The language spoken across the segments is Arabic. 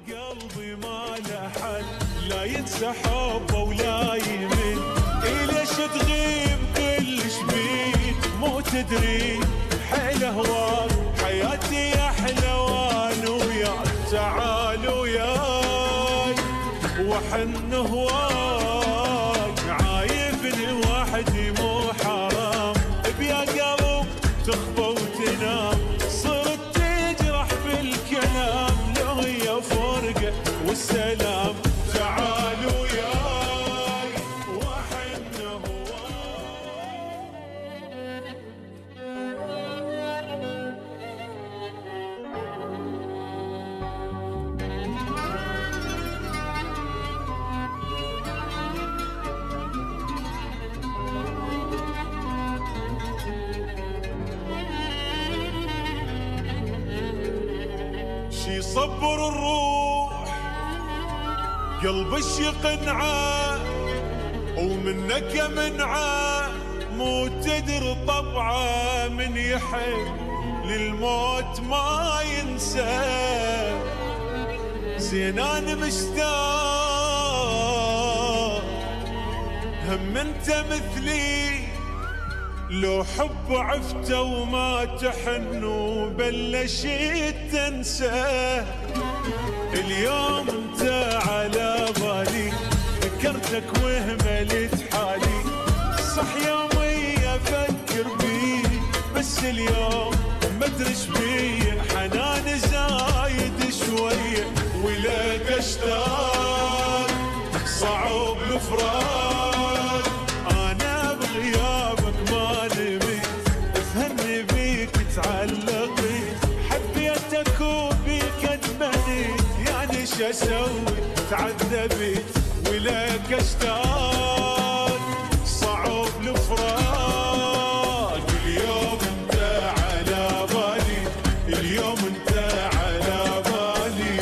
قلبي ما له حل، لا ينسى حبه ولا يمل. ليش تغيب كلش بيك مو تدري، حيل هواك حياتي احلى وانا وياك. تعال وياي وحن هواي، عايفني وحدي مو حرام. بيا قلب تخفى وتنام، صرت تجرح بالكلام. لو هي فرقة والسلام. تعال وياي وحن شي صبر الروح قلبش يقنعه، ومنك منعه مو تدري طبعه. من يحب للموت ما ينسى، زين انا مشتاق هم انت مثلي. لو حب عفته وما تحن وبلشت تنسى. اليوم انت على بالي، ذكرتك وهملت حالي. صح يومي افكر بيك، بس اليوم ما ادري ايش بيه. حنان زايد شويه ولك اشتاق، صعب الفراق. انا بغيابك ما نميت، افهمني بيك تعلقت. حبيتك وبيك ادمنيت، يعني ايش اسوي تعذبت ولك اشتاق. صعب الفراق. اليوم انت على بالي، اليوم انت على بالي.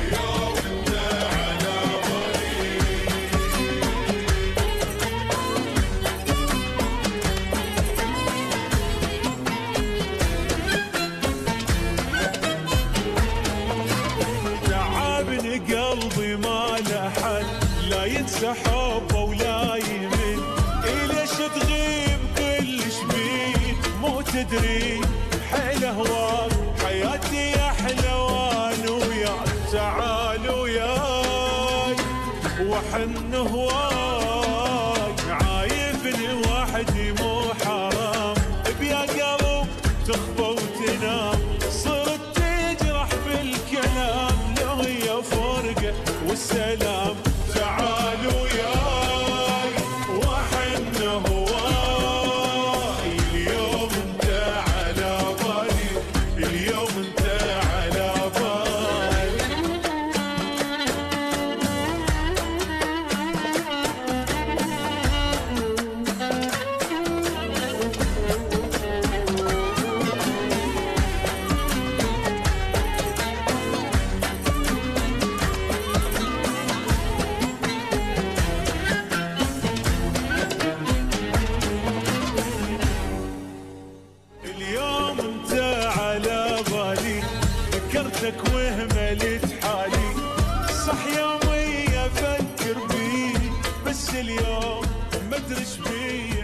اليوم انت على بالي. تعبني قلبي ما له حل، لا ينسى حبه ولا يمل. ليش تغيب كلش بيك مو تدري، حيل هواك حياتي احلى وانا وياك. تعال وياي وحن هواي، عايفني وحدي مو حرام. بيا قلب تخفى وتنام، صرت تجرح بالكلام. لو هي فرقة والسلام. تعال وياي وحن هواي، اليوم انت على بالي، اليوم انت على بالي. اليوم انت على بالي، ذكرتك وهملت حالي. صح يومي افكر بيك، بس اليوم ما ادري ايش بيه.